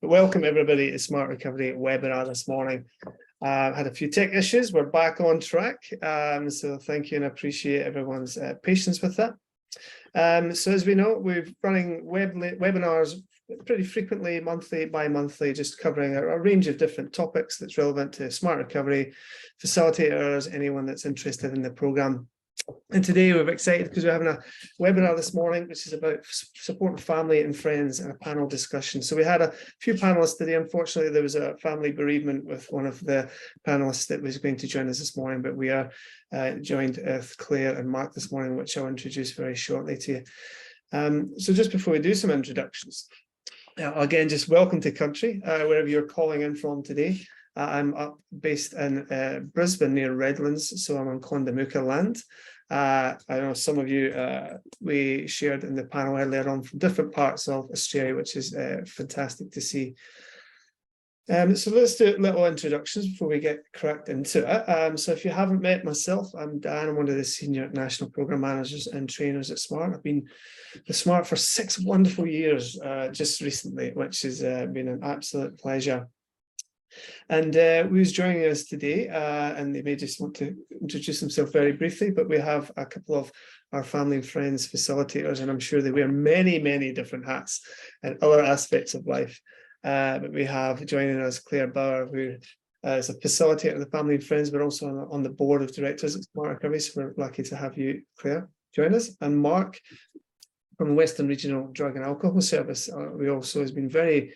Welcome everybody to Smart Recovery webinar this morning. Had a few tech issues. We're back on track. So thank you and I appreciate everyone's patience with that. So as we know, we're running webinars pretty frequently, monthly, bi-monthly, just covering a range of different topics that's relevant to smart recovery, facilitators, anyone that's interested in the program. And today we're excited because we're having a webinar this morning, which is about supporting family and friends and a panel discussion. So we had a few panelists today. Unfortunately, there was a family bereavement with one of the panelists that was going to join us this morning, but we are joined with Claire and Mark this morning, which I'll introduce very shortly to you. So just before we do some introductions, again, just welcome to country, wherever you're calling in from today. I'm based in Brisbane near Redlands, so I'm on Condamuka land. I know some of you we shared in the panel earlier on from different parts of Australia, which is fantastic to see. So let's do little introductions before we get cracked into it. So if you haven't met myself, I'm Dan. I'm one of the senior national program managers and trainers at Smart. I've been with Smart for 6 wonderful years just recently, which has been an absolute pleasure. And who's joining us today, and they may just want to introduce themselves very briefly, but we have a couple of our family and friends facilitators, and I'm sure they wear many, many different hats and other aspects of life. But we have joining us Claire Bauer, who is a facilitator of the family and friends, but also on the board of directors at Smart Recovery. So we're lucky to have you, Claire, join us. And Mark from the Western Regional Drug and Alcohol Service, we also has been very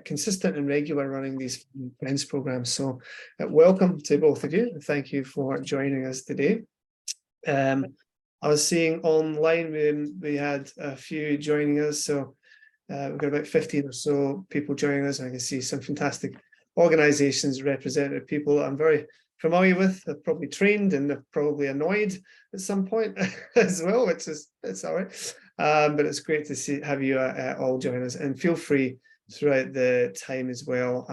consistent and regular running these friends programs. So welcome to both of you. Thank you for joining us today. I was seeing online we had a few joining us, so we've got about 15 or so people joining us. I can see some fantastic organizations, representative people I'm very familiar with. They're probably trained and they're probably annoyed at some point as well, which is, it's all right. But it's great to have you all join us, and feel free throughout the time as well,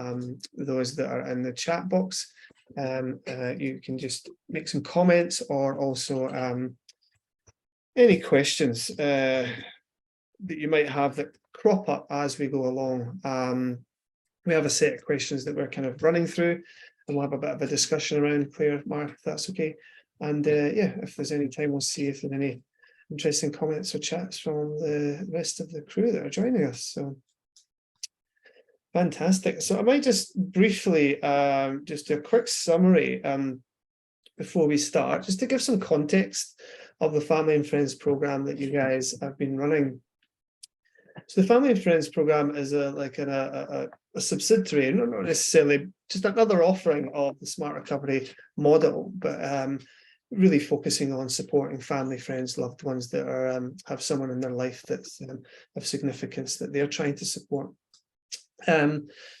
those that are in the chat box, you can just make some comments, or also any questions that you might have that crop up as we go along. We have a set of questions that we're kind of running through, and we'll have a bit of a discussion around, Claire, Mark, if that's okay. And yeah, if there's any time, we'll see if there's any interesting comments or chats from the rest of the crew that are joining us. So fantastic. So I might just briefly just do a quick summary before we start, just to give some context of the Family and Friends program that you guys have been running. So the Family and Friends program is a subsidiary, not necessarily just another offering of the Smart Recovery model, but really focusing on supporting family, friends, loved ones that are have someone in their life that's of significance that they're trying to support.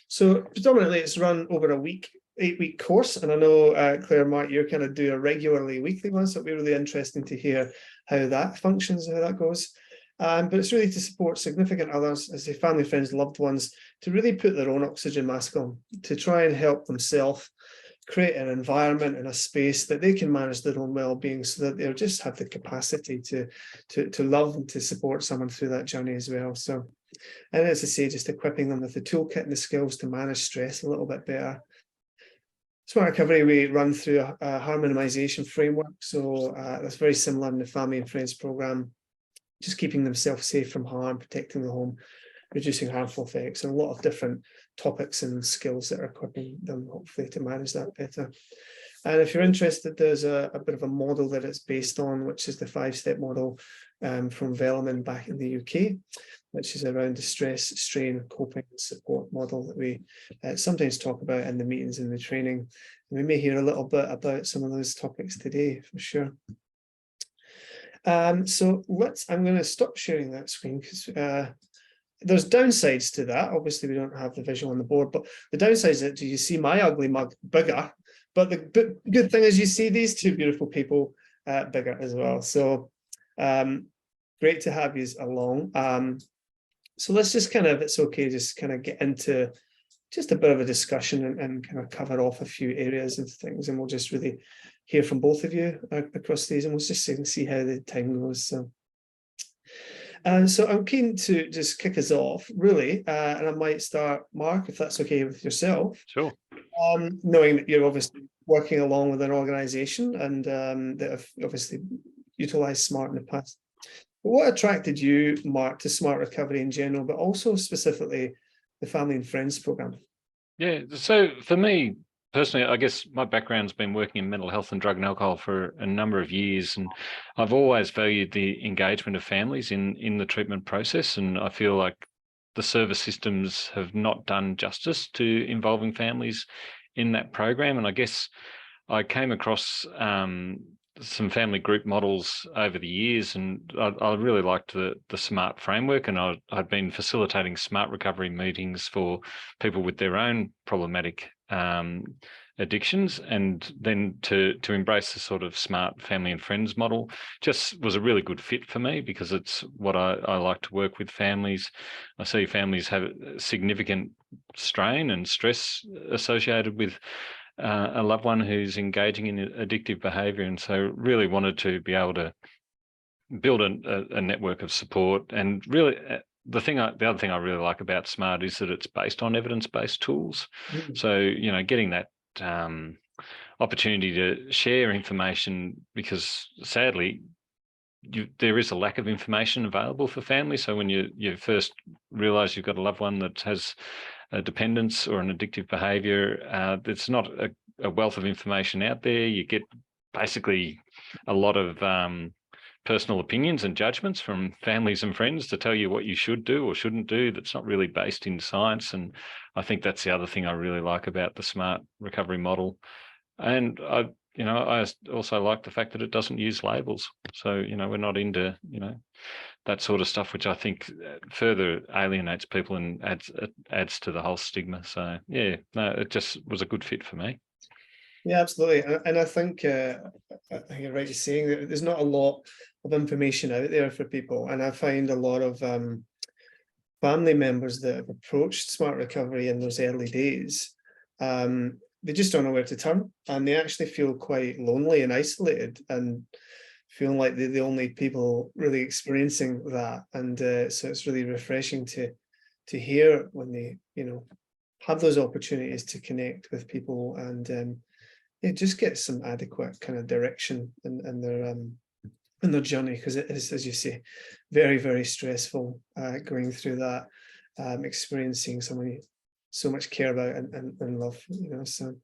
So predominantly it's run over a 8-week course, and I know Claire and Mark, you're kind of do a regularly weekly one, so it'll be really interesting to hear how that functions, how that goes. But it's really to support significant others, as their family, friends, loved ones, to really put their own oxygen mask on, to try and help themselves create an environment and a space that they can manage their own well-being, so that they'll just have the capacity to love and to support someone through that journey as well. So, and as I say, just equipping them with the toolkit and the skills to manage stress a little bit better. Smart Recovery, we run through a harm minimization framework. So that's very similar in the Family and Friends program, just keeping themselves safe from harm, protecting the home, reducing harmful effects, and a lot of different topics and skills that are equipping them, hopefully, to manage that better. And if you're interested, there's a bit of a model that it's based on, which is the 5-step model from Velleman back in the UK, which is around the stress, strain, coping and support model that we sometimes talk about in the meetings and the training. And we may hear a little bit about some of those topics today, for sure. So I'm going to stop sharing that screen, because there's downsides to that. Obviously, we don't have the visual on the board, but the downside is that you see my ugly mug bigger, but the good thing is you see these two beautiful people bigger as well. So great to have you along. So let's just kind of, it's okay, just kind of get into just a bit of a discussion and kind of cover off a few areas of things, and we'll just really hear from both of you across these, and we'll just see how the time goes. So So I'm keen to just kick us off, really, and I might start, Mark, if that's okay with yourself. Sure. Knowing that you're obviously working along with an organisation and that have obviously utilised SMART in the past. But what attracted you, Mark, to SMART Recovery in general, but also specifically the Family and Friends programme? Yeah, so for me personally, I guess my background's been working in mental health and drug and alcohol for a number of years, and I've always valued the engagement of families in the treatment process, and I feel like the service systems have not done justice to involving families in that program. And I guess I came across some family group models over the years, and I really liked the SMART framework, and I'd been facilitating SMART recovery meetings for people with their own problematic addictions, and then to embrace the sort of SMART family and friends model just was a really good fit for me, because it's what I like to work with families. I see families have significant strain and stress associated with a loved one who's engaging in addictive behaviour, and so really wanted to be able to build a network of support. And really, the other thing I really like about SMART is that it's based on evidence-based tools. So getting that opportunity to share information, because sadly there is a lack of information available for families. So when you first realise you've got a loved one that has a dependence or an addictive behaviour, there's not a wealth of information out there. You get basically a lot of personal opinions and judgments from families and friends to tell you what you should do or shouldn't do, that's not really based in science. And I think that's the other thing I really like about the SMART recovery model. And I also like the fact that it doesn't use labels. So, we're not into, that sort of stuff, which I think further alienates people and adds to the whole stigma. So yeah, no, it just was a good fit for me. Yeah, absolutely. And I think you're right in saying that there's not a lot of information out there for people. And I find a lot of family members that have approached SMART Recovery in those early days, they just don't know where to turn, and they actually feel quite lonely and isolated and feeling like they're the only people really experiencing that. And so it's really refreshing to hear when they have those opportunities to connect with people and just get some adequate kind of direction in their journey, because it is, as you say, very, very stressful going through that, experiencing someone you so much care about and love, so.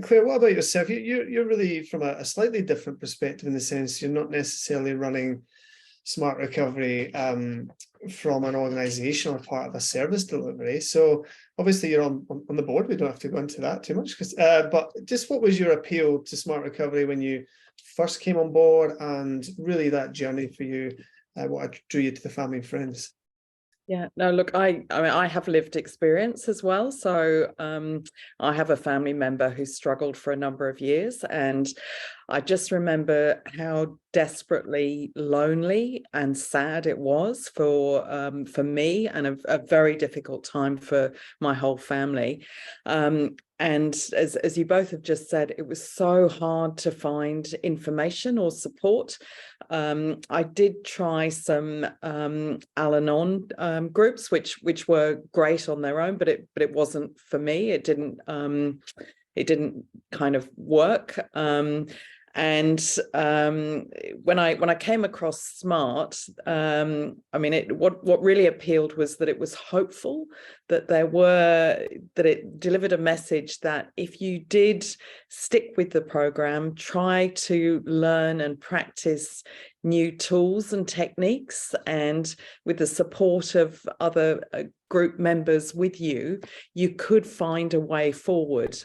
Claire, what about yourself? You're really from a slightly different perspective, in the sense you're not necessarily running SMART Recovery from an organisation or part of a service delivery. So obviously you're on the board. We don't have to go into that too much, but just what was your appeal to SMART Recovery when you first came on board, and really that journey for you, what drew you to the Family and Friends? Yeah, no, look, I mean, I have lived experience as well. So I have a family member who struggled for a number of years, and I just remember how desperately lonely and sad it was for me, and a very difficult time for my whole family. And as you both have just said, it was so hard to find information or support. I did try some Al-Anon groups, which were great on their own, but it wasn't for me. It didn't kind of work. And when I came across SMART, I mean, what really appealed was that it was hopeful, that it delivered a message that if you did stick with the program, try to learn and practice new tools and techniques, and with the support of other group members with you, you could find a way forward.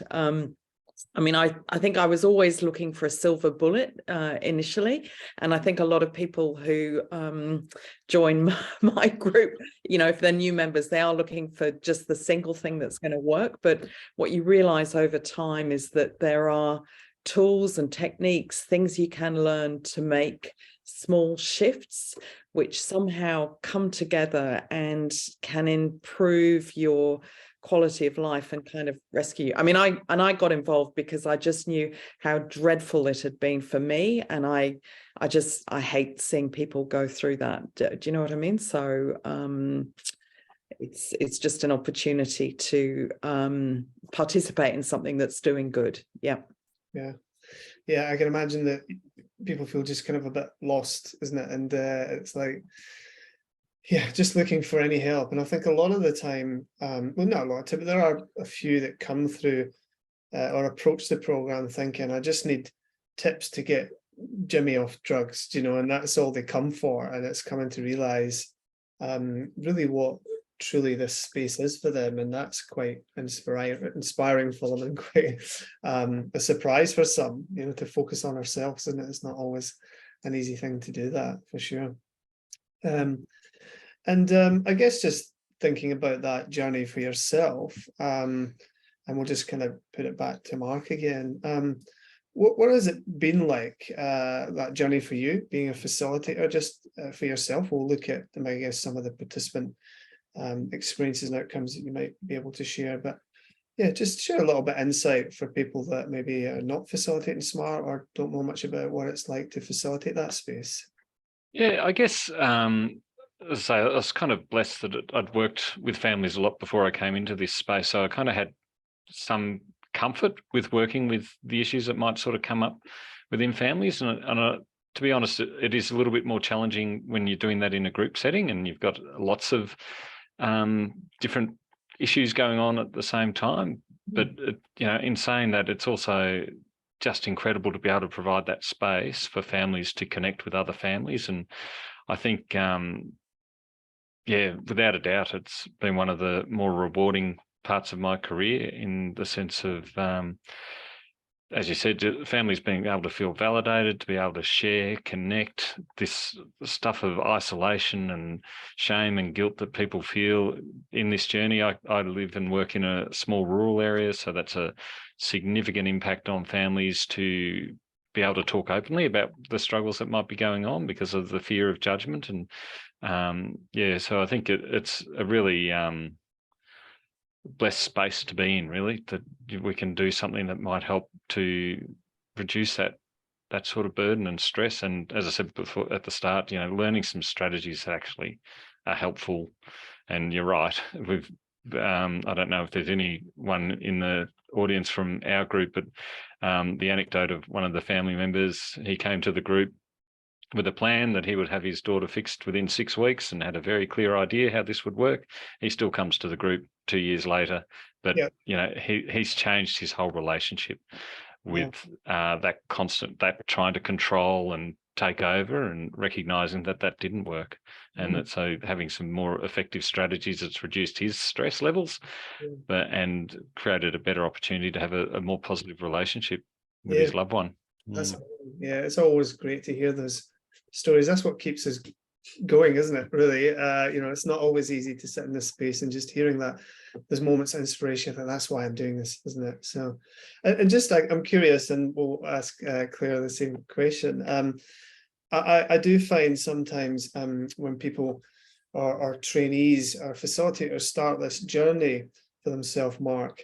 I mean, I think I was always looking for a silver bullet initially. And I think a lot of people who join my group, if they're new members, they are looking for just the single thing that's going to work. But what you realize over time is that there are tools and techniques, things you can learn to make small shifts which somehow come together and can improve your quality of life and kind of rescue you. I mean, I got involved because I just knew how dreadful it had been for me, and I hate seeing people go through that. Do you know what I mean? So it's just an opportunity to participate in something that's doing good. Yeah. I can imagine that people feel just kind of a bit lost, isn't it? And it's like, just looking for any help. And I think a lot of the time, well, not a lot of time, but there are a few that come through or approach the program thinking, I just need tips to get Jimmy off drugs, and that's all they come for. And it's coming to realize really what truly this space is for them, and that's quite inspiring for them, and quite a surprise for some, to focus on ourselves, and it's not always an easy thing to do that, for sure. I guess just thinking about that journey for yourself, and we'll just kind of put it back to Mark again. What has it been like, that journey for you, being a facilitator, just for yourself? We'll look at, I guess, some of the participant experiences and outcomes that you might be able to share, but just share a little bit of insight for people that maybe are not facilitating SMART or don't know much about what it's like to facilitate that space. I guess as I say, I was kind of blessed that I'd worked with families a lot before I came into this space, so I kind of had some comfort with working with the issues that might sort of come up within families, and to be honest, it is a little bit more challenging when you're doing that in a group setting and you've got lots of different issues going on at the same time. But in saying that, it's also just incredible to be able to provide that space for families to connect with other families. And I think without a doubt, it's been one of the more rewarding parts of my career, in the sense of as you said, families being able to feel validated, to be able to share, connect, this stuff of isolation and shame and guilt that people feel in this journey. I live and work in a small rural area, so that's a significant impact on families to be able to talk openly about the struggles that might be going on because of the fear of judgment. And so I think it's a really blessed space to be in, really, that we can do something that might help to reduce that sort of burden and stress. And as I said before at the start, learning some strategies that actually are helpful. And you're right, we've I don't know if there's anyone in the audience from our group, but the anecdote of one of the family members, he came to the group with a plan that he would have his daughter fixed within 6 weeks and had a very clear idea how this would work. He still comes to the group 2 years later, but he's changed his whole relationship with that trying to control and take over, and recognizing that didn't work. And that so having some more effective strategies, it's reduced his stress levels, and created a better opportunity to have a more positive relationship with his loved one. That's it's always great to hear those stories. That's what keeps us going, isn't it, really? It's not always easy to sit in this space, and just hearing that there's moments of inspiration, and that's why I'm doing this, isn't it? So, and just I'm curious, and we'll ask Claire the same question. I do find sometimes when people or trainees or facilitators start this journey for themselves, Mark,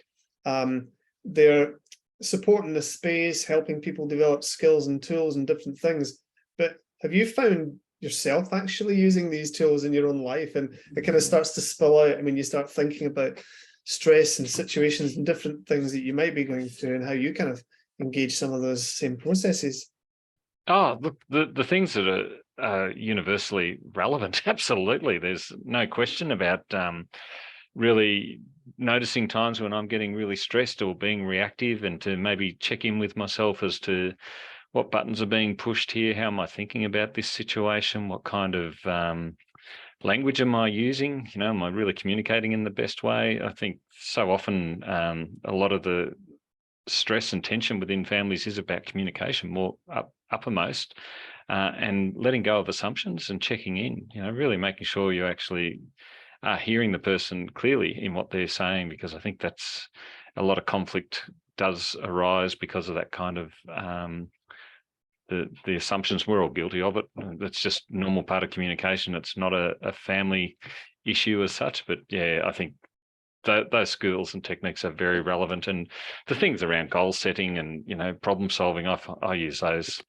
they're supporting the space, helping people develop skills and tools and different things. But have you found yourself actually using these tools in your own life, and it kind of starts to spill out? I mean, you start thinking about stress and situations and different things that you might be going through, and how you kind of engage some of those same processes. Oh, look, the things that are universally relevant, absolutely. There's no question about really noticing times when I'm getting really stressed or being reactive, and to maybe check in with myself as to what buttons are being pushed here, how am I thinking about this situation, what kind of language am I using, am I really communicating in the best way? I think so often a lot of the stress and tension within families is about communication, more uppermost, and letting go of assumptions and checking in, really making sure you actually are hearing the person clearly in what they're saying, because I think that's a lot of conflict does arise because of that kind of the assumptions. We're all guilty of it. It's just normal part of communication. It's not a family issue as such, but yeah, I think those skills and techniques are very relevant. And the things around goal setting and, you know, problem solving, I use those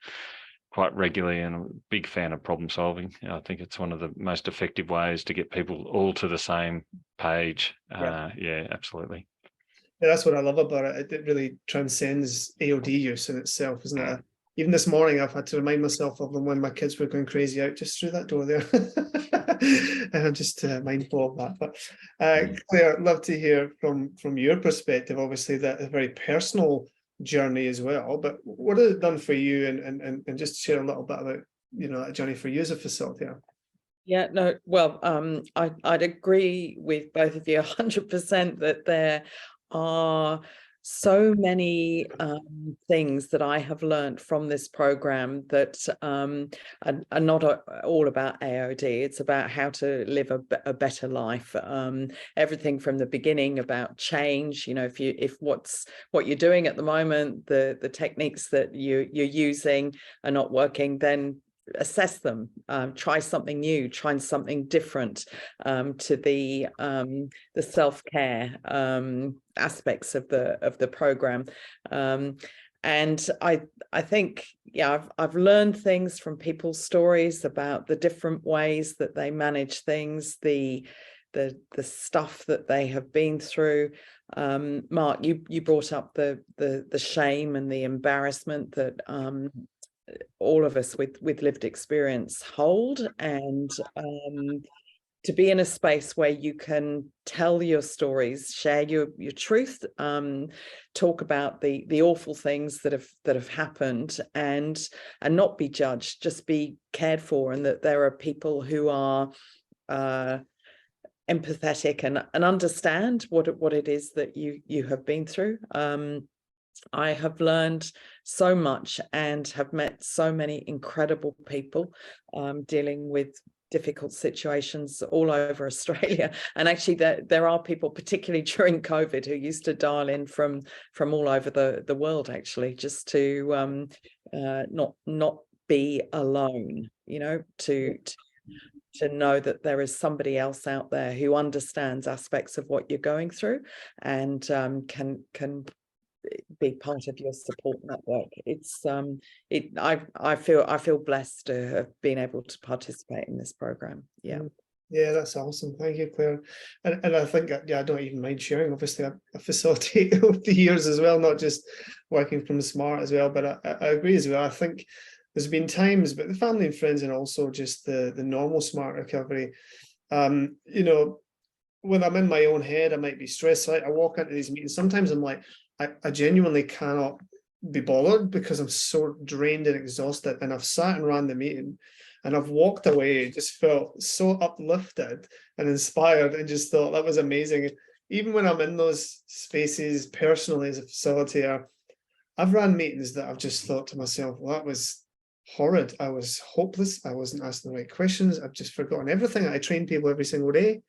quite regularly, and I'm a big fan of problem solving. I think it's one of the most effective ways to get people all to the same page. Yeah, absolutely. Yeah, that's what I love about it. It really transcends AOD use in itself, isn't it? Even this morning, I've had to remind myself of them when my kids were going crazy out just through that door there. And I'm just mindful of that. But Claire, I'd love to hear from your perspective, obviously that a very personal journey as well, but what has it done for you, and just share a little bit about, you know, that journey for you as a facilitator. Yeah, no, well, I'd agree with both of you 100% that there are so many things that I have learned from this program that are not all about AOD. It's about how to live a better life. Everything from the beginning about change. You know, if what you're doing at the moment, the techniques that you're using are not working, then assess them, try something new, try something different, to the self-care aspects of the program. And I think, yeah, I've learned things from people's stories about the different ways that they manage things, the stuff that they have been through. Mark, you brought up the shame and the embarrassment that all of us with lived experience hold, and to be in a space where you can tell your stories, share your truth, talk about the awful things that have happened, and not be judged, just be cared for, and that there are people who are empathetic and understand what it is that you have been through. I have learned so much and have met so many incredible people dealing with difficult situations all over Australia. And actually there are people, particularly during COVID, who used to dial in from all over the world, actually, just to not be alone, you know, to know that there is somebody else out there who understands aspects of what you're going through and can be part of your support network. It's I feel blessed to have been able to participate in this program. Yeah. That's awesome. Thank you, Claire. And I think, yeah, I don't even mind sharing. Obviously, I facilitate over the years as well, not just working from Smart as well. But I agree as well. I think there's been times, but the family and friends, and also just the normal Smart recovery. You know, when I'm in my own head, I might be stressed out. I walk into these meetings. Sometimes I'm like, I genuinely cannot be bothered because I'm so drained and exhausted. And I've sat and ran the meeting, and I've walked away, just felt so uplifted and inspired, and just thought that was amazing. Even when I'm in those spaces personally as a facilitator, I've ran meetings that I've just thought to myself, well, that was horrid. I was hopeless. I wasn't asking the right questions. I've just forgotten everything. I train people every single day.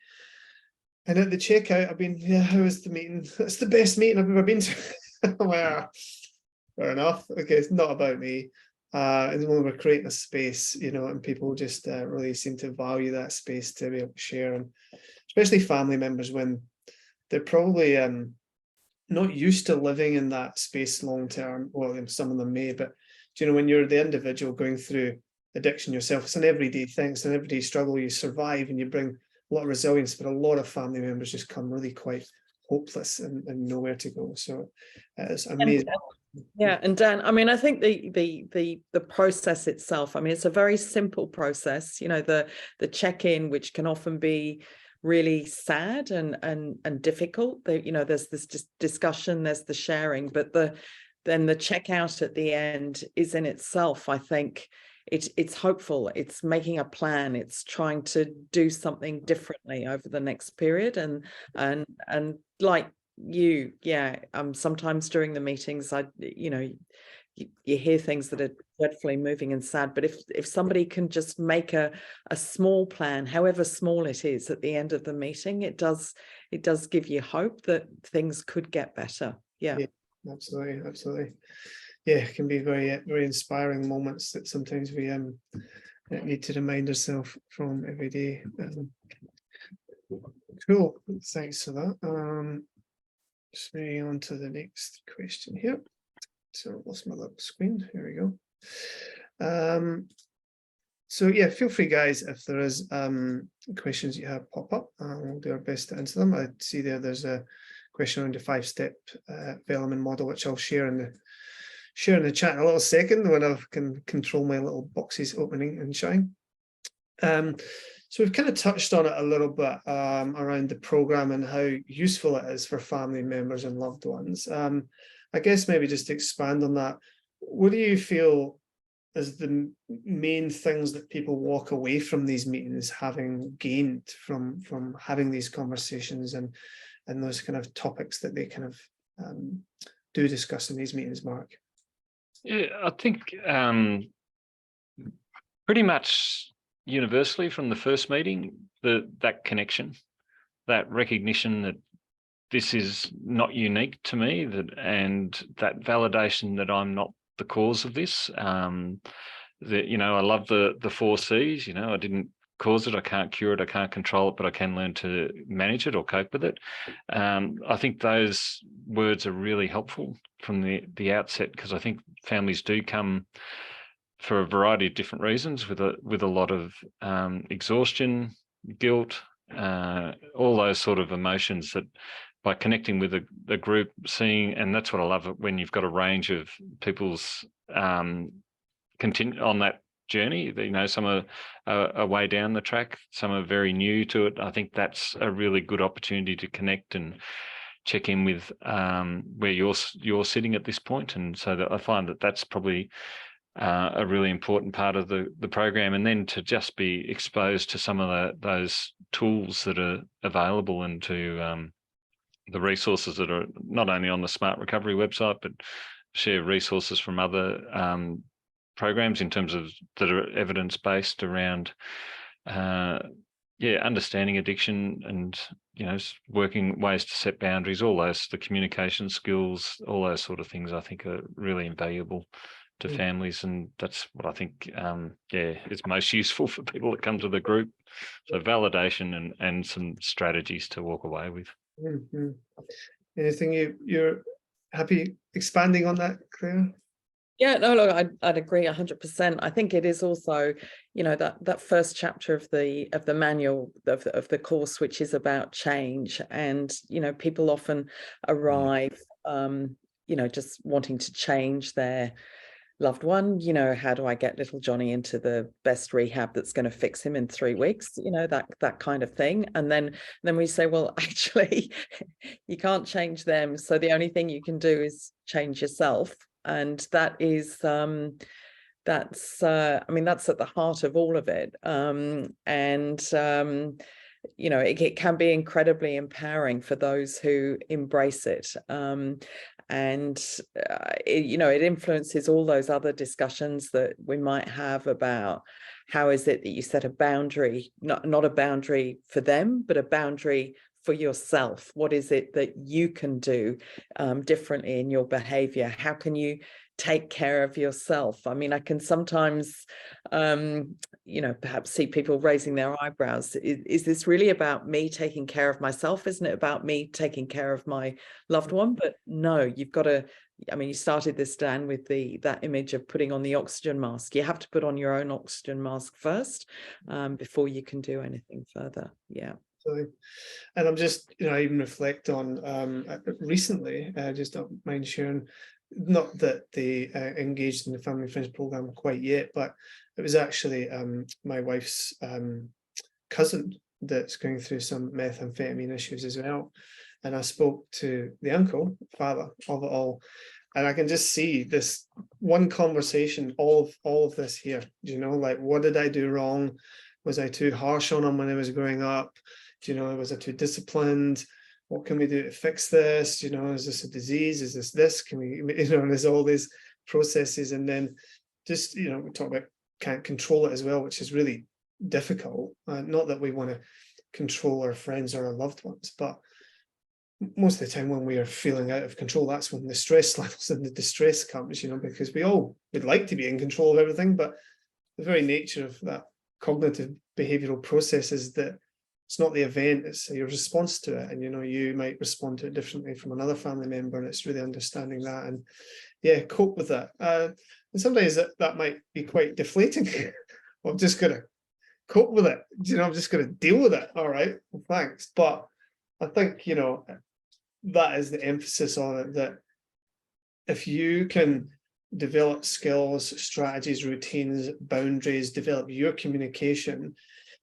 And at the checkout, I've been, yeah, how was the meeting? That's the best meeting I've ever been to. Well, fair enough. Okay, it's not about me. And when we're creating a space, you know, and people just really seem to value that space to be able to share, and especially family members when they're probably not used to living in that space long term. Well, some of them may, but you know, when you're the individual going through addiction yourself, it's an everyday thing. It's an everyday struggle. You survive and you bring a lot of resilience, but a lot of family members just come really quite hopeless and nowhere to go. So it's amazing. Yeah, and Dan, I mean, I think the process itself, I mean, it's a very simple process. You know, the check-in, which can often be really sad and difficult. You know, there's this discussion, there's the sharing, but then the checkout at the end is in itself, I think, it's hopeful. It's making a plan. It's trying to do something differently over the next period. And like you, yeah, sometimes during the meetings, you hear things that are dreadfully moving and sad. But if somebody can just make a small plan, however small it is, at the end of the meeting, it does give you hope that things could get better. Yeah. Absolutely. Yeah, it can be very, very inspiring moments that sometimes we need to remind ourselves from every day. Cool, thanks for that. Just moving on to the next question here. So I lost my little screen. Here we go. So yeah, feel free, guys, if there is questions you have pop up, we'll do our best to answer them. I see there's a question on the 5-step Velleman model, which I'll share in the chat in a little second when I can control my little boxes opening and showing. So we've kind of touched on it a little bit around the program and how useful it is for family members and loved ones. I guess maybe just to expand on that, what do you feel as the main things that people walk away from these meetings having gained from having these conversations and those kind of topics that they kind of do discuss in these meetings, Mark? Yeah, I think pretty much universally from the first meeting, that connection, that recognition that this is not unique to me, and that validation that I'm not the cause of this. That, I love the 4 C's. I didn't cause it, I can't cure it, I can't control it, but I can learn to manage it or cope with it. I think those words are really helpful from the outset, because I think families do come for a variety of different reasons with a lot of exhaustion, guilt, all those sort of emotions that by connecting with the group, seeing, and that's what I love when you've got a range of people's continue on that journey. Some are way down the track, some are very new to it. I think that's a really good opportunity to connect and check in with where you're sitting at this point. And so that I find that that's probably a really important part of the program, and then to just be exposed to some of those tools that are available, and to the resources that are not only on the Smart Recovery website, but share resources from other programs in terms of that are evidence-based around understanding addiction and working ways to set boundaries, all those, the communication skills, all those sort of things I think are really invaluable to families, and that's what I think is most useful for people that come to the group. So validation and some strategies to walk away with. Mm-hmm. Anything you're happy expanding on that, Claire? Yeah, no, look, I'd agree 100%. I think it is also, that first chapter of the manual of the course, which is about change, and people often arrive, just wanting to change their loved one. How do I get little Johnny into the best rehab that's going to fix him in 3 weeks? That kind of thing. And then we say, well, actually, you can't change them. So the only thing you can do is change yourself. And that is, that's at the heart of all of it. It can be incredibly empowering for those who embrace it. It influences all those other discussions that we might have about how is it that you set a boundary, not a boundary for them, but a boundary for yourself. What is it that you can do differently in your behavior? How can you take care of yourself? I mean, I can sometimes, perhaps see people raising their eyebrows. Is this really about me taking care of myself? Isn't it about me taking care of my loved one? But no, you've got to, you started this, Dan, with that image of putting on the oxygen mask. You have to put on your own oxygen mask first before you can do anything further. Yeah. And I'm just, I even reflect on recently, just don't mind sharing, not that they engaged in the Family Friends program quite yet, but it was actually my wife's cousin that's going through some methamphetamine issues as well. And I spoke to the father of it all, and I can just see this one conversation, all of this here, like, what did I do wrong? Was I too harsh on him when I was growing up? Was I too disciplined? What can we do to fix this? Is this a disease? Is this? Can we, there's all these processes. And then just, we talk about can't control it as well, which is really difficult. Not that we want to control our friends or our loved ones, but most of the time when we are feeling out of control, that's when the stress levels and the distress comes, because we all would like to be in control of everything, but the very nature of that cognitive behavioral process is that it's not the event, it's your response to it. And, you might respond to it differently from another family member, and it's really understanding that and, yeah, cope with that. And sometimes that might be quite deflating. I'm just going to cope with it. I'm just going to deal with it. All right, well, thanks. But I think, that is the emphasis on it, that if you can develop skills, strategies, routines, boundaries, develop your communication,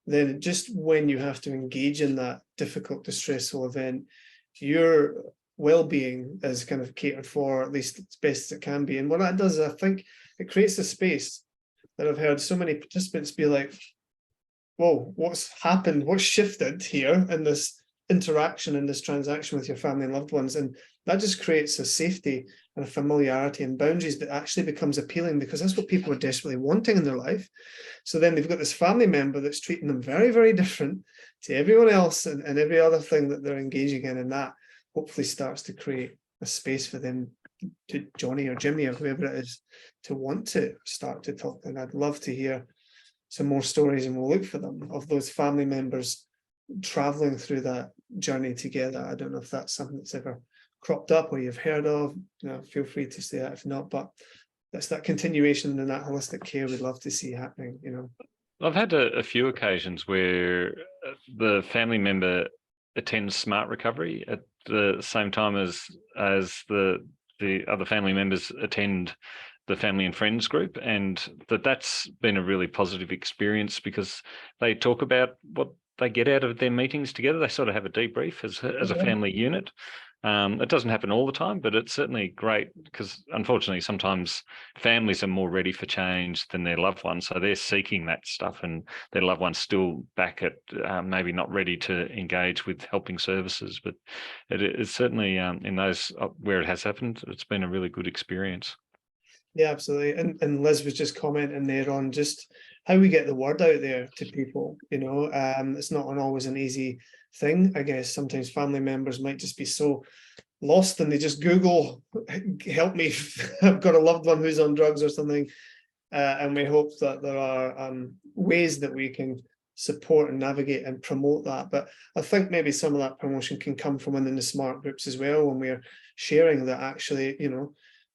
then just when you have to engage in that difficult, distressful event, your well-being is kind of catered for, at least as best as it can be. And what that does is, I think it creates a space that I've heard so many participants be like, whoa, what's happened? What's shifted here in this interaction, in this transaction with your family and loved ones? And that just creates a safety and a familiarity and boundaries that actually becomes appealing, because that's what people are desperately wanting in their life. So then they've got this family member that's treating them very, very different to everyone else and every other thing that they're engaging in. And that hopefully starts to create a space for them, to Johnny or Jimmy or whoever it is, to want to start to talk. And I'd love to hear some more stories, and we'll look for them, of those family members traveling through that journey together. I don't know if that's something that's ever cropped up or you've heard of. Feel free to say that if not, but that's that continuation and that holistic care we'd love to see happening. I've had a few occasions where the family member attends Smart Recovery at the same time as the other family members attend the family and friends group, and that's been a really positive experience, because they talk about what they get out of their meetings together. They sort of have a debrief as a family unit. It doesn't happen all the time, but it's certainly great, because unfortunately sometimes families are more ready for change than their loved ones, so they're seeking that stuff, and their loved ones still back at maybe not ready to engage with helping services. But it's certainly in those where it has happened, it's been a really good experience. Yeah, absolutely. And Liz was just commenting there on just how we get the word out there to people. It's not always an easy thing. I guess sometimes family members might just be so lost and they just Google, help me, I've got a loved one who's on drugs or something. And we hope that there are ways that we can support and navigate and promote that. But I think maybe some of that promotion can come from within the SMART groups as well, when we're sharing that actually,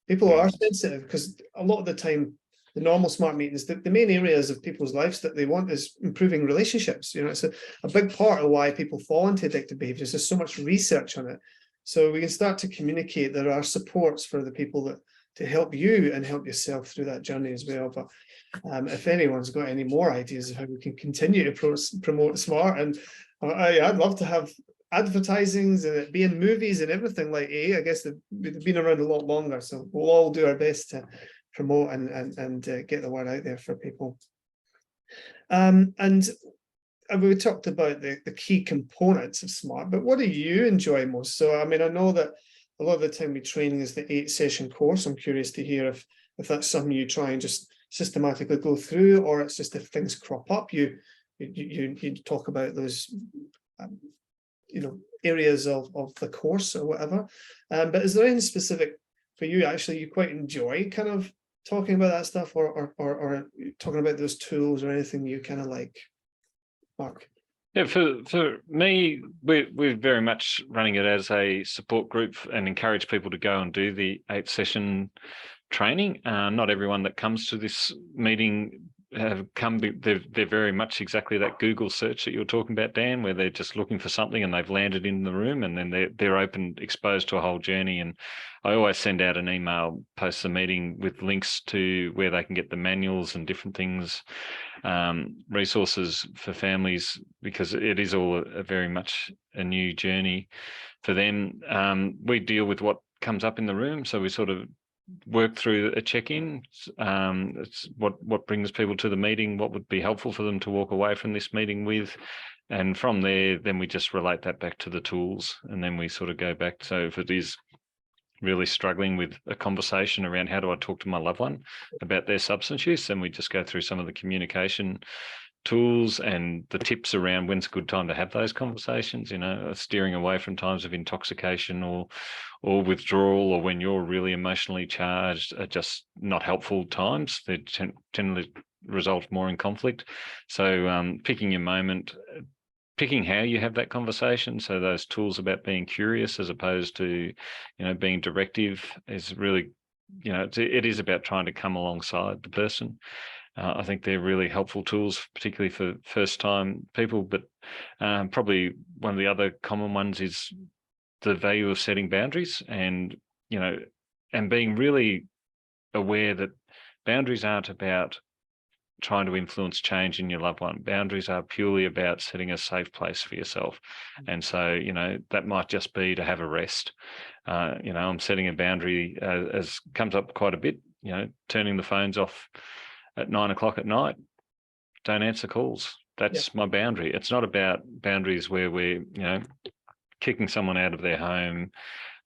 people are sensitive, because a lot of the time, the normal SMART meetings, the main areas of people's lives that they want is improving relationships. It's a big part of why people fall into addictive behaviors. There's so much research on it. So we can start to communicate there are supports for the people to help you and help yourself through that journey as well. But if anyone's got any more ideas of how we can continue to promote SMART, and I'd love to have advertisings and it be in movies and everything, like I guess they've been around a lot longer, so we'll all do our best to promote and get the word out there for people. And we talked about the key components of SMART, but what do you enjoy most? So I know that a lot of the time we training is the 8-session course. I'm curious to hear if that's something you try and just systematically go through, or it's just if things crop up, you talk about those areas of the course or whatever. But is there anything specific for you actually you quite enjoy kind of talking about that stuff, or talking about those tools, or anything you kind of like, Mark? Yeah, for me, we're very much running it as a support group and encourage people to go and do the 8-session training. Not everyone that comes to this meeting have come, they're very much exactly that Google search that you were talking about, Dan, where they're just looking for something and they've landed in the room, and then they're open, exposed to a whole journey. And I always send out an email post the meeting with links to where they can get the manuals and different things, resources for families, because it is all a very much a new journey for them. We deal with what comes up in the room, so we sort of work through a check-in. It's what brings people to the meeting, what would be helpful for them to walk away from this meeting with, and from there then we just relate that back to the tools, and then we sort of go back. So if it is really struggling with a conversation around how do I talk to my loved one about their substance use, then we just go through some of the communication tools and the tips around when's a good time to have those conversations, steering away from times of intoxication or withdrawal, or when you're really emotionally charged, are just not helpful times. They tend to result more in conflict. So picking your moment, picking how you have that conversation. So those tools about being curious as opposed to, being directive is really, it is about trying to come alongside the person. I think they're really helpful tools, particularly for first-time people. But probably one of the other common ones is the value of setting boundaries, and being really aware that boundaries aren't about trying to influence change in your loved one. Boundaries are purely about setting a safe place for yourself. And so, that might just be to have a rest. I'm setting a boundary as comes up quite a bit, turning the phones off at 9 o'clock at night. Don't answer calls. That's my boundary. It's not about boundaries where we're, kicking someone out of their home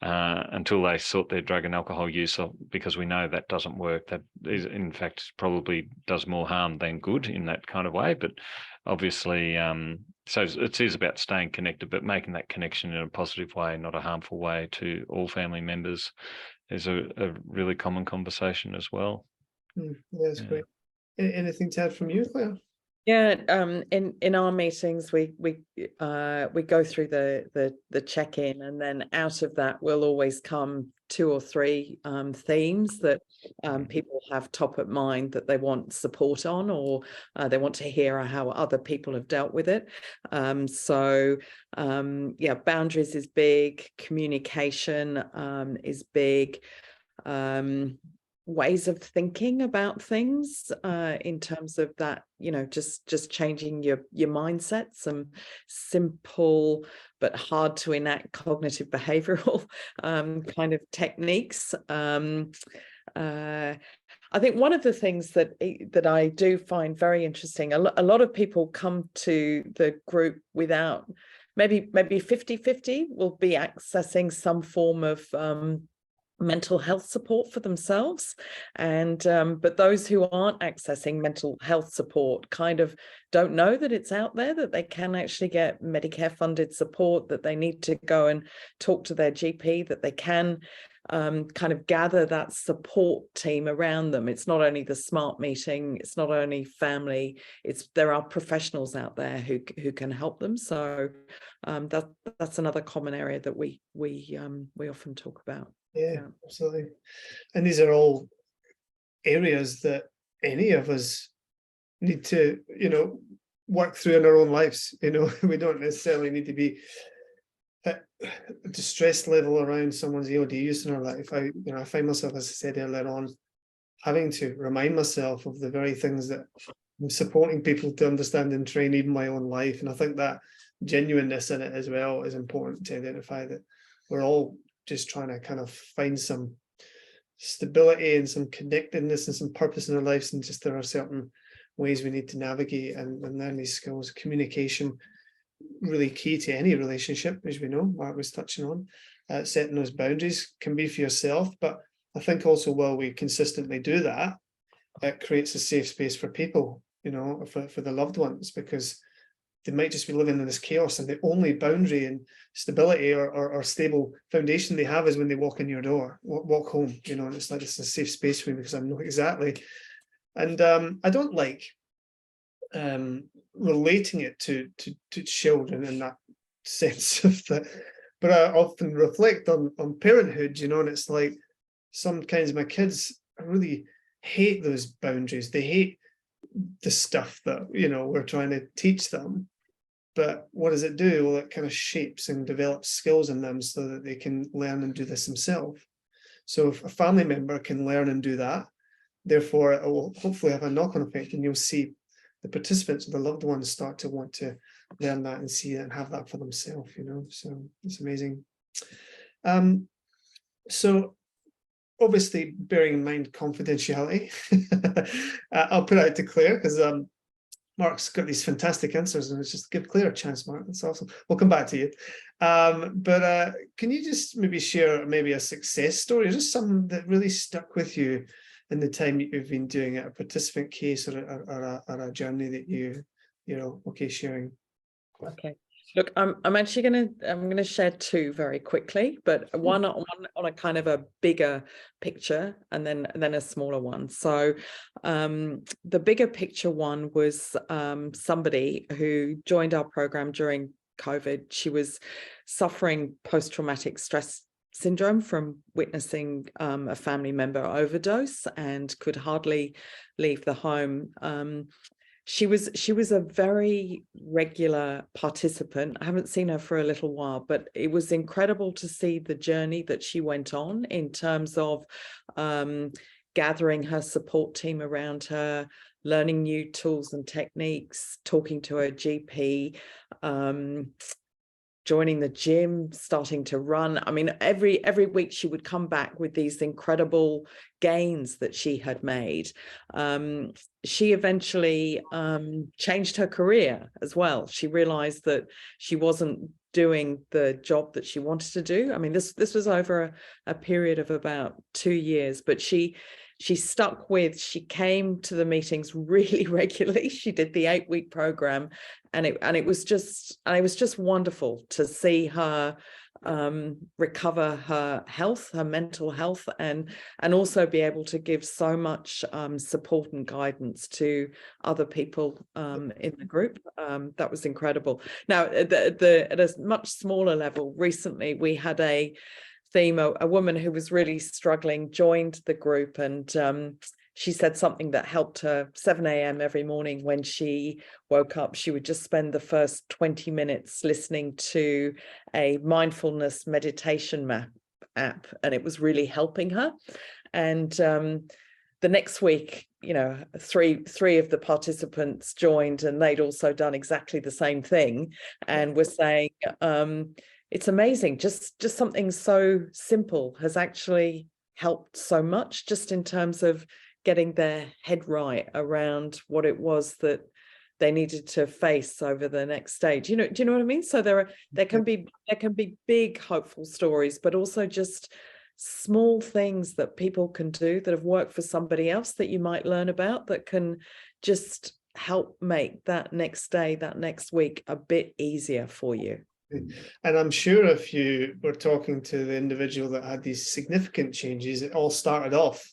until they sort their drug and alcohol use, because we know that doesn't work. That is, in fact, probably does more harm than good in that kind of way. But obviously, so it is about staying connected, but making that connection in a positive way, not a harmful way, to all family members is a really common conversation as well. Yeah, that's great. Anything to add from you, Claire? Yeah, in our meetings, we go through the check-in, and then out of that will always come 2 or 3 themes that people have top of mind that they want support on, or they want to hear how other people have dealt with it. So boundaries is big, communication is big. Ways of thinking about things in terms of that, just changing your mindset, some simple but hard to enact cognitive behavioral kind of techniques. I think one of the things that I do find very interesting, a lot of people come to the group without, maybe 50-50 will be accessing some form of mental health support for themselves, and but those who aren't accessing mental health support kind of don't know that it's out there, that they can actually get Medicare funded support, that they need to go and talk to their GP, that they can kind of gather that support team around them. It's not only the SMART meeting, it's not only family, there are professionals out there who can help them. So that's another common area that we often talk about. Yeah, absolutely. And these are all areas that any of us need to, work through in our own lives. We don't necessarily need to be at a distress level around someone's EOD use in our life. I find myself, as I said earlier on, having to remind myself of the very things that I'm supporting people to understand and train even my own life. And I think that genuineness in it as well is important to identify, that we're all just trying to kind of find some stability and some connectedness and some purpose in our lives, and just there are certain ways we need to navigate and learn these skills. Communication, really key to any relationship, as we know, Mark was touching on. Setting those boundaries can be for yourself, but I think also while we consistently do that, it creates a safe space for people, for the loved ones, because they might just be living in this chaos, and the only boundary and stability or stable foundation they have is when they walk in your door, walk home, and it's like, it's a safe space for me because I know exactly. And I don't like relating it to children in that sense of that, but I often reflect on parenthood, and it's like, sometimes my kids really hate those boundaries. They hate the stuff that we're trying to teach them. But what does it do? Well, it kind of shapes and develops skills in them so that they can learn and do this themselves. So if a family member can learn and do that, therefore it will hopefully have a knock-on effect, and you'll see the participants or the loved ones start to want to learn that and see it and have that for themselves, so it's amazing. So obviously bearing in mind confidentiality, I'll put it out to Claire, because Mark's got these fantastic answers, and it's just give Claire a chance, Mark. That's awesome. We'll come back to you. But can you just maybe share a success story, or just something that really stuck with you in the time you've been doing it, a participant case or a journey that okay, sharing. Okay. Look, I'm actually gonna share two very quickly, but one on a kind of a bigger picture, and then a smaller one. So the bigger picture one was somebody who joined our program during COVID. She was suffering post-traumatic stress syndrome from witnessing a family member overdose and could hardly leave the home. She was a very regular participant. I haven't seen her for a little while, but it was incredible to see the journey that she went on in terms of gathering her support team around her, learning new tools and techniques, talking to her GP, joining the gym, starting to run. I mean, every week she would come back with these incredible gains that she had made. She eventually changed her career as well. She realized that she wasn't doing the job that she wanted to do. I mean, this was over a period of about 2 years, but she stuck with, she came to the meetings really regularly. She did the 8-week program, and it was just wonderful to see her recover her health, her mental health, and also be able to give so much support and guidance to other people in the group. That was incredible. Now, at a much smaller level, recently we had a theme, a woman who was really struggling joined the group, and she said something that helped her. 7 a.m. every morning when she woke up, she would just spend the first 20 minutes listening to a mindfulness meditation app, and it was really helping her. And the next week, three of the participants joined, and they'd also done exactly the same thing, and were saying, it's amazing, just something so simple has actually helped so much, just in terms of getting their head right around what it was that they needed to face over the next stage. Do you know what I mean? So there can be big hopeful stories, but also just small things that people can do that have worked for somebody else that you might learn about, that can just help make that next day, that next week a bit easier for you. And I'm sure if you were talking to the individual that had these significant changes, it all started off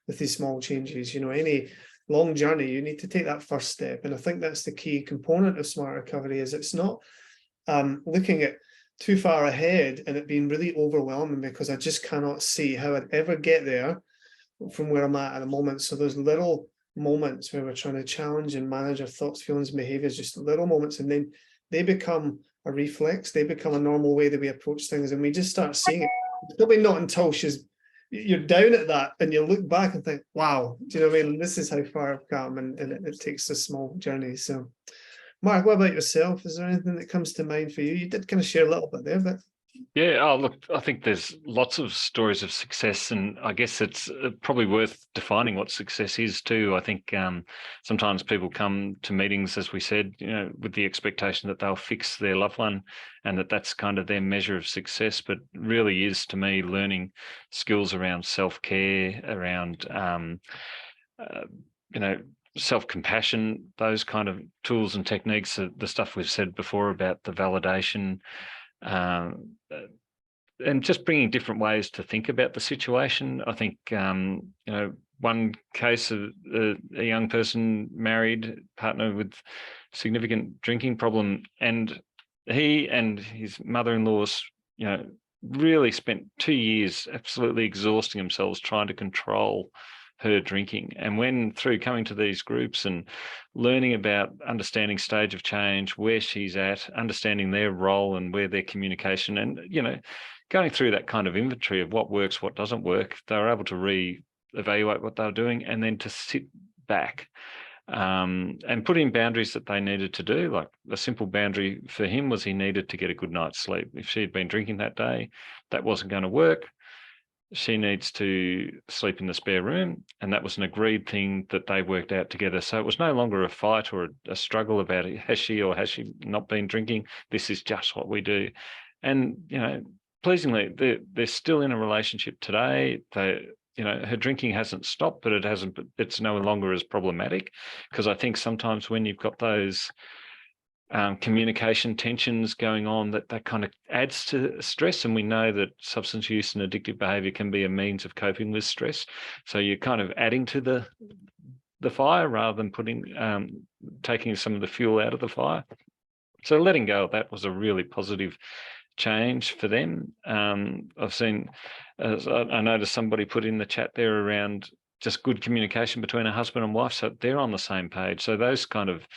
with these small changes. Any long journey, you need to take that first step. And I think that's the key component of smart recovery, is it's not looking at too far ahead and it being really overwhelming, because I just cannot see how I'd ever get there from where I'm at the moment. So those little moments where we're trying to challenge and manage our thoughts, feelings, and behaviors, just little moments, and then they become a reflex, they become a normal way that we approach things, and we just start seeing it. It's probably not until you're down at that and you look back and think, wow, do you know what I mean? This is how far I've come, and it takes a small journey. So Mark, what about yourself? Is there anything that comes to mind for you? You did kind of share a little bit there, but yeah, look, I think there's lots of stories of success, and I guess it's probably worth defining what success is too. I think sometimes people come to meetings, as we said, with the expectation that they'll fix their loved one, and that's kind of their measure of success. But really is, to me, learning skills around self-care, around self-compassion, those kind of tools and techniques, the stuff we've said before about the validation, and just bringing different ways to think about the situation. I think, one case of a young person, married, partner with significant drinking problem, and he and his mother-in-law's, really spent 2 years absolutely exhausting themselves trying to control her drinking. And when through coming to these groups and learning about understanding stage of change, where she's at, understanding their role and where their communication, and going through that kind of inventory of what works, what doesn't work, they were able to re-evaluate what they were doing, and then to sit back and put in boundaries that they needed to do. Like, a simple boundary for him was he needed to get a good night's sleep. If she had been drinking that day, that wasn't going to work. She needs to sleep in the spare room, and that was an agreed thing that they worked out together. So it was no longer a fight or a struggle about it. Has she or has she not been drinking? This is just what we do. And pleasingly, they're still in a relationship today. They her drinking hasn't stopped, but it's no longer as problematic. Because I think sometimes when you've got those communication tensions going on, that kind of adds to stress. And we know that substance use and addictive behavior can be a means of coping with stress. So you're kind of adding to the fire rather than taking some of the fuel out of the fire. So letting go of that was a really positive change for them. I've seen, I noticed somebody put in the chat there around just good communication between a husband and wife, so they're on the same page. So those kind of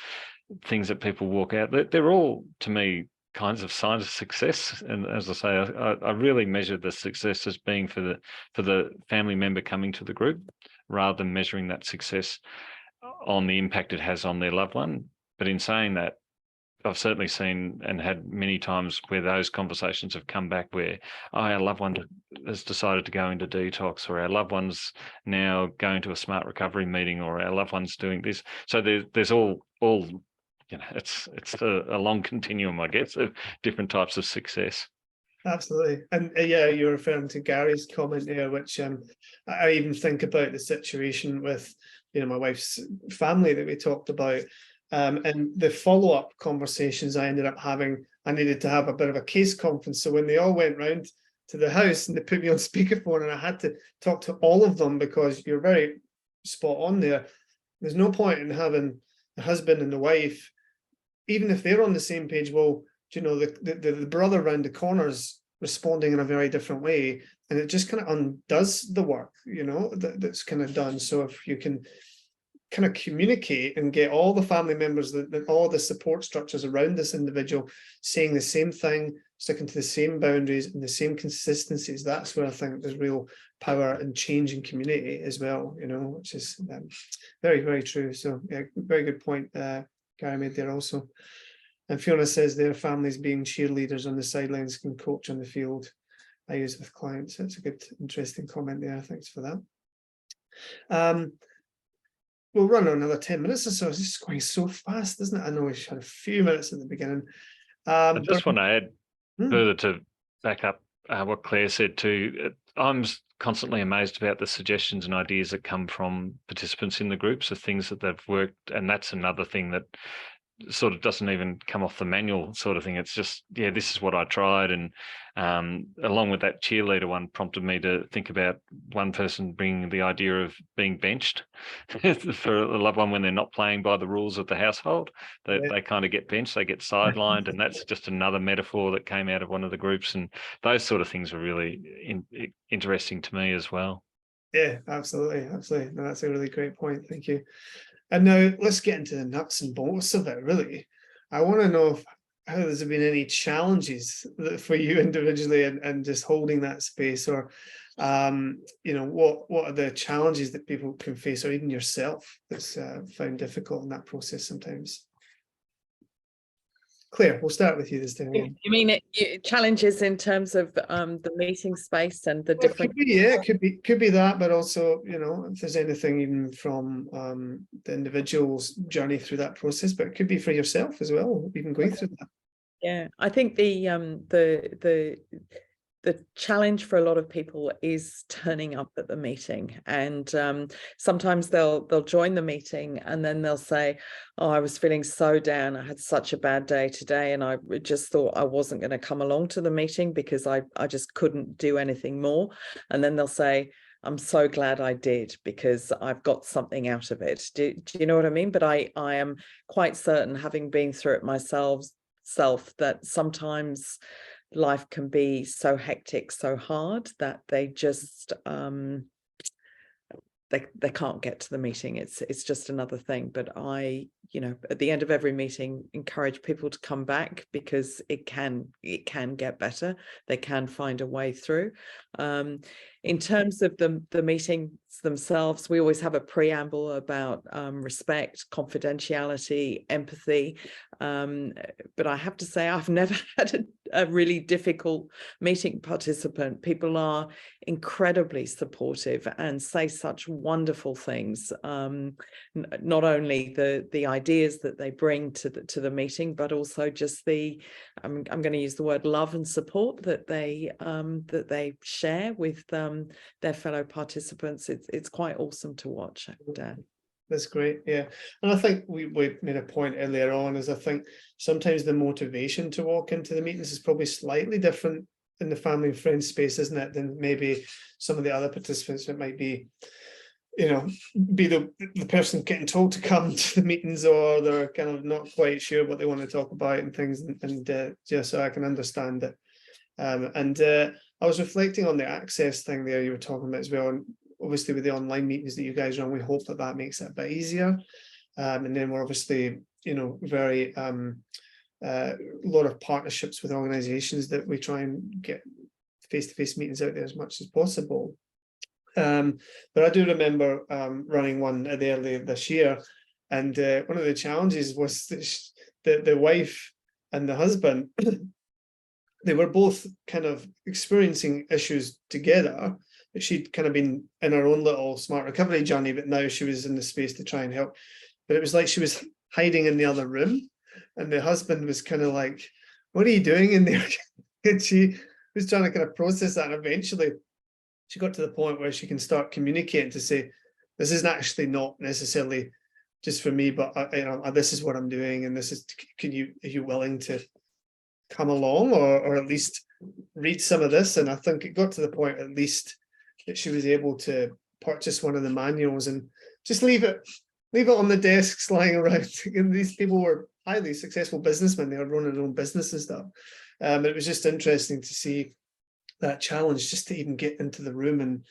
things that people walk out, they're all, to me, kinds of signs of success. And as I say, I really measure the success as being for the family member coming to the group, rather than measuring that success on the impact it has on their loved one. But in saying that, I've certainly seen and had many times where those conversations have come back where, our loved one has decided to go into detox, or our loved one's now going to a smart recovery meeting, or our loved one's doing this. So there's all it's a long continuum, I guess, of different types of success. Absolutely. And yeah, you're referring to Gary's comment there, which I even think about the situation with, my wife's family that we talked about. And the follow-up conversations I ended up having, I needed to have a bit of a case conference. So when they all went round to the house and they put me on speakerphone, and I had to talk to all of them, because you're very spot on there. There's no point in having the husband and the wife, even if they're on the same page. Well, the brother round the corner's responding in a very different way, and it just kind of undoes the work, that's kind of done. So if you can kind of communicate and get all the family members, all the support structures around this individual saying the same thing, sticking to the same boundaries and the same consistencies, that's where I think there's real power and change in community as well, which is very, very true. So yeah, very good point Gary made there also. And Fiona says their families being cheerleaders on the sidelines can coach on the field. I use with clients. That's a good, interesting comment there. Thanks for that. We'll run another 10 minutes or so. It's just going so fast, isn't it? I know we had a few minutes at the beginning. I just want to add further to back up what Claire said too. I'm constantly amazed about the suggestions and ideas that come from participants in the groups of things that they've worked. And that's another thing that sort of doesn't even come off the manual sort of thing. It's just, yeah, this is what I tried. And along with that cheerleader one prompted me to think about one person bringing the idea of being benched for a loved one when they're not playing by the rules of the household. They kind of get benched, they get sidelined. And that's just another metaphor that came out of one of the groups. And those sort of things were really interesting to me as well. Yeah, absolutely. No, that's a really great point. Thank you. And now let's get into the nuts and bolts of it, really. I want to know how there's been any challenges for you individually and just holding that space, or, what are the challenges that people can face, or even yourself that's found difficult in that process sometimes? Claire, we'll start with you this time. You mean challenges in terms of the meeting space and the different? It could be that, but also, if there's anything even from the individual's journey through that process, but it could be for yourself as well, even going through that. Yeah, I think the challenge for a lot of people is turning up at the meeting, and sometimes they'll join the meeting and then they'll say, oh, I was feeling so down, I had such a bad day today, and I just thought I wasn't going to come along to the meeting because I just couldn't do anything more. And then they'll say, I'm so glad I did because I've got something out of it. Do you know what I mean? But I am quite certain, having been through it myself, that sometimes life can be so hectic, so hard that they just they can't get to the meeting. It's just another thing. But I, at the end of every meeting, encourage people to come back, because it can get better. They can find a way through. In terms of the meetings themselves, we always have a preamble about respect, confidentiality, empathy. But I have to say, I've never had a really difficult meeting participant. People are incredibly supportive and say such wonderful things. Not only the ideas that they bring to the meeting, but also just I'm going to use the word love and support that they share with their fellow participants. It's quite awesome to watch. That's great. Yeah. And I think we made a point earlier on, is I think sometimes the motivation to walk into the meetings is probably slightly different in the family and friends space, isn't it, than maybe some of the other participants that might be, you know, be the person getting told to come to the meetings, or they're kind of not quite sure what they want to talk about and things. And just so I can understand it. I was reflecting on the access thing there you were talking about as well. And obviously with the online meetings that you guys run, we hope that that makes it a bit easier. And then we're obviously, you know, very a lot of partnerships with organizations that we try and get face-to-face meetings out there as much as possible. But I do remember running one earlier this year, and one of the challenges was that the wife and the husband, they were both kind of experiencing issues together. She'd kind of been in her own little smart recovery journey, but now she was in the space to try and help. But it was like she was hiding in the other room, and the husband was kind of like, "What are you doing in there?" And she was trying to kind of process that, and eventually she got to the point where she can start communicating to say, "This isn't actually not necessarily just for me, but you know, this is what I'm doing, and this is, are you willing to come along, or at least read some of this?" And I think it got to the point at least that she was able to purchase one of the manuals and just leave it on the desks lying around. And these people were highly successful businessmen. They were running their own business and stuff. But it was just interesting to see that challenge, just to even get into the room, and,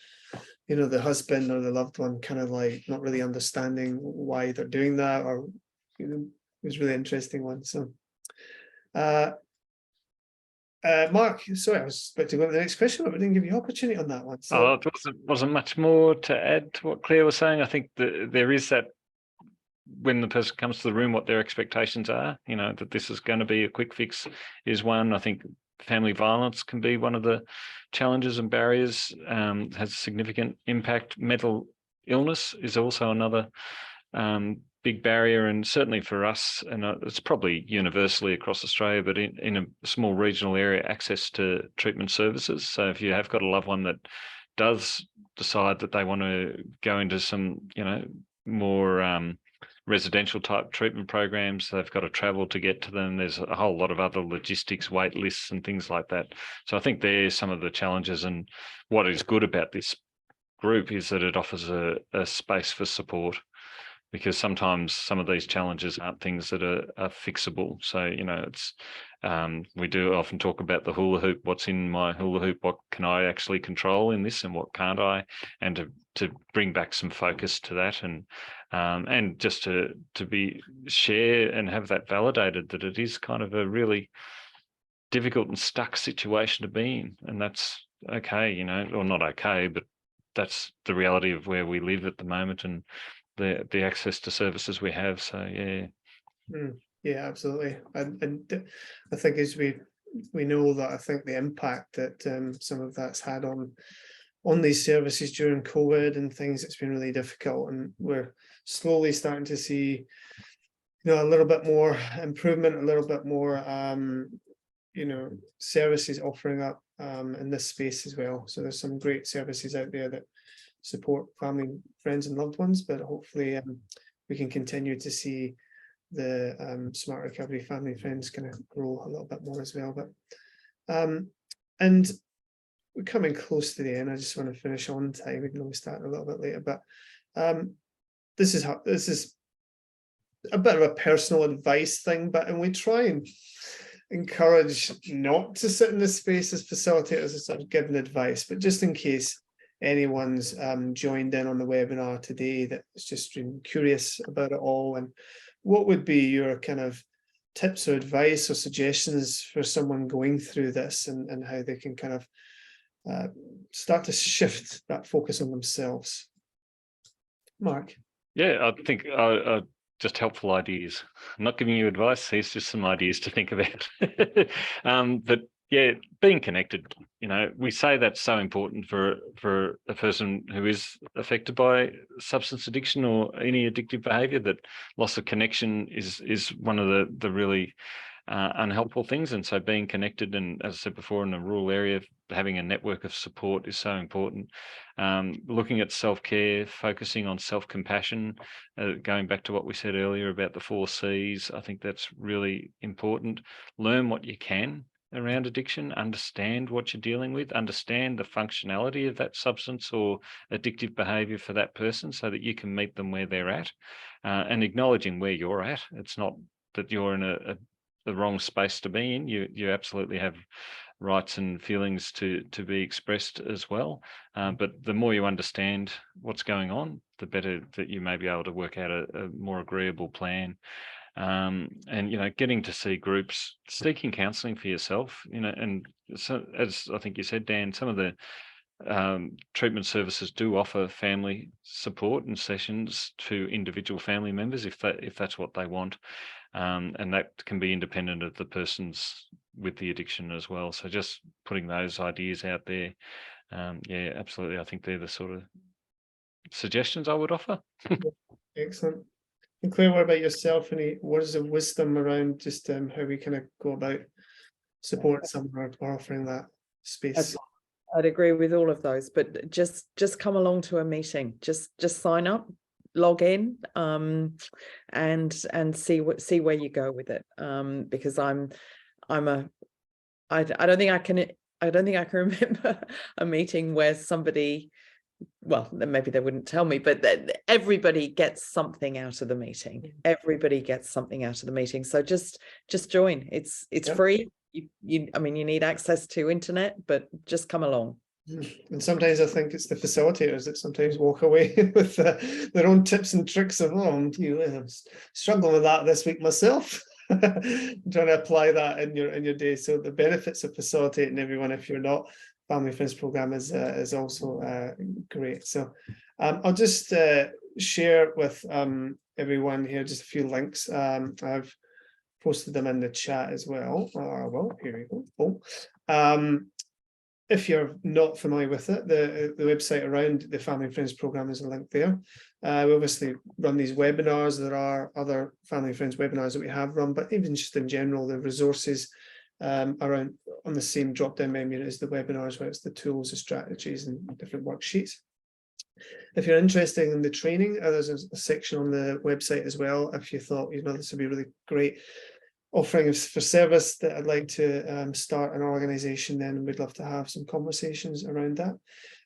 you know, the husband or the loved one kind of like not really understanding why they're doing that, or, you know, it was a really interesting one. So Mark, sorry, I was about to go to the next question, but I didn't give you opportunity on that one. So it wasn't much more to add to what Claire was saying. I think there is that, when the person comes to the room, what their expectations are, you know, that this is going to be a quick fix is one. I think family violence can be one of the challenges and barriers, has a significant impact. Mental illness is also another big barrier, and certainly for us, and it's probably universally across Australia, but in a small regional area, access to treatment services. So if you have got a loved one that does decide that they want to go into some, you know, more residential type treatment programs, they've got to travel to get to them. There's a whole lot of other logistics, wait lists and things like that. So I think there's some of the challenges, and what is good about this group is that it offers a space for support, because sometimes some of these challenges aren't things that are fixable. So, you know, it's we do often talk about the hula hoop. What's in my hula hoop? What can I actually control in this, and what can't I? And to bring back some focus to that, and just to share and have that validated, that it is kind of a really difficult and stuck situation to be in, and that's okay, you know, or not okay, but that's the reality of where we live at the moment, and the access to services we have. So yeah. Yeah, absolutely. And I think as we know that, I think the impact that some of that's had on these services during COVID and things, it's been really difficult, and we're slowly starting to see, you know, a little bit more improvement, a little bit more you know, services offering up in this space as well. So there's some great services out there that support family, friends and loved ones, but hopefully we can continue to see the smart recovery family friends kind of grow a little bit more as well. But and we're coming close to the end. I just want to finish on time, even though we started a little bit later. But this is a bit of a personal advice thing, and we try and encourage not to sit in this space as facilitators and sort of giving advice, but just in case anyone's joined in on the webinar today that's just been curious about it all, and what would be your kind of tips or advice or suggestions for someone going through this, and how they can kind of start to shift that focus on themselves? Mark? Yeah, I think just helpful ideas. I'm not giving you advice, it's just some ideas to think about. But yeah, being connected, you know, we say that's so important for a person who is affected by substance addiction or any addictive behavior, that loss of connection is one of the really unhelpful things. And so being connected, and as I said before, in a rural area, having a network of support is so important. Looking at self-care, focusing on self-compassion, going back to what we said earlier about the 4 C's, I think that's really important. Learn what you can around addiction, understand what you're dealing with, understand the functionality of that substance or addictive behavior for that person so that you can meet them where they're at, and acknowledging where you're at. It's not that you're in the wrong space to be in. You absolutely have rights and feelings to be expressed as well. But the more you understand what's going on, the better that you may be able to work out a more agreeable plan. And getting to see groups, seeking counselling for yourself, and so, as I think you said, Dan, some of the treatment services do offer family support and sessions to individual family members if that's what they want, and that can be independent of the person's with the addiction as well. So just putting those ideas out there, yeah, absolutely. I think they're the sort of suggestions I would offer. Excellent. And Claire, what about yourself? Any words of wisdom around just how we kind of go about support someone or offering that space? I'd agree with all of those, but just come along to a meeting. Just sign up, log in, and see where you go with it. Because I don't think I can remember a meeting where somebody, well, maybe they wouldn't tell me, but everybody gets something out of the meeting. Everybody gets something out of the meeting. So just join. It's free. I mean, you need access to internet, but just come along. And sometimes I think it's the facilitators that sometimes walk away with their own tips and tricks of, I'm struggling with that this week myself. Trying to apply that in your day. So the benefits of facilitating everyone, if you're not Family Friends program, is also great. So I'll just share with everyone here just a few links. I've posted them in the chat as well. Well, here we go. If you're not familiar with it, the website around the Family Friends program is a link there. We obviously run these webinars. There are other Family Friends webinars that we have run, but even just in general, the resources around on the same drop-down menu as the webinars, where it's the tools, the strategies, and different worksheets. If you're interested in the training, there's a section on the website as well. If you thought, this would be really great offering for service that I'd like to start an organization, then we'd love to have some conversations around that.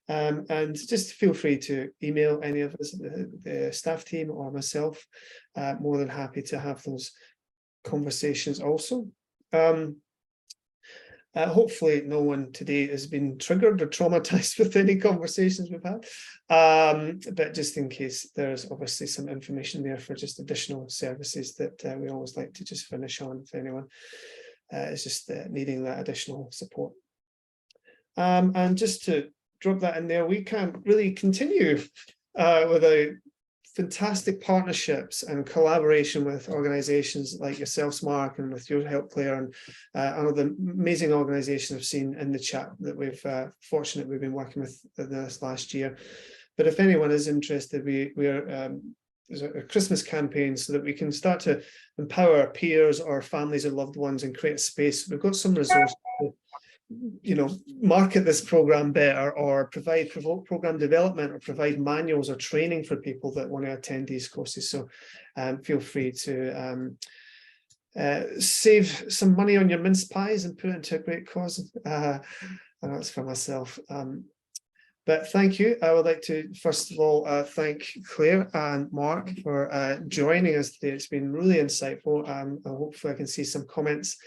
And just feel free to email any of us, the staff team or myself. More than happy to have those conversations also. Hopefully no one today has been triggered or traumatized with any conversations we've had. But just in case, there's obviously some information there for just additional services that we always like to just finish on if anyone is just needing that additional support. And just to drop that in there, we can't really continue without fantastic partnerships and collaboration with organizations like yourselves, Mark, and with your help, Claire, and another amazing organization I've seen in the chat that we've been working with this last year. But if anyone is interested, we're there's a Christmas campaign so that we can start to empower our peers or families or loved ones and create a space. We've got some resources to, market this program better, or provide program development, or provide manuals or training for people that want to attend these courses. So feel free to save some money on your mince pies and put it into a great cause. And that's for myself. But thank you. I would like to first of all thank Claire and Mark for joining us today. It's been really insightful. Hopefully I can see some comments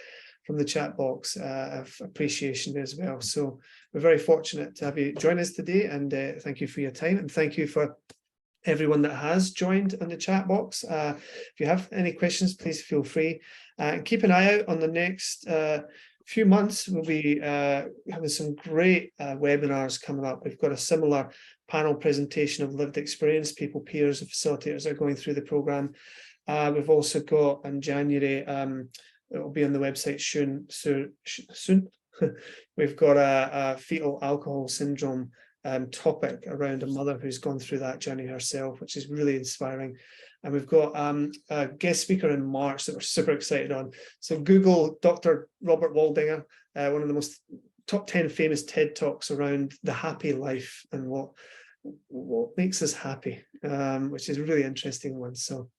from the chat box of appreciation as well. So we're very fortunate to have you join us today, and thank you for your time, and thank you for everyone that has joined in the chat box. If you have any questions, please feel free. Keep an eye out on the next few months. We'll be having some great webinars coming up. We've got a similar panel presentation of lived experience. People, peers, and facilitators are going through the program. We've also got in January, it will be on the website soon. We've got a fetal alcohol syndrome topic around a mother who's gone through that journey herself, which is really inspiring. And we've got a guest speaker in March that we're super excited on. So Google Dr. Robert Waldinger, one of the most top 10 famous TED Talks around the happy life and what makes us happy, which is a really interesting one. So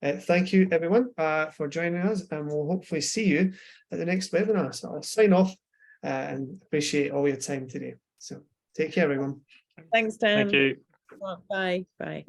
thank you everyone for joining us, and we'll hopefully see you at the next webinar. So I'll sign off and appreciate all your time today. So take care everyone. Thanks, Dan. Thank you. Bye. Bye.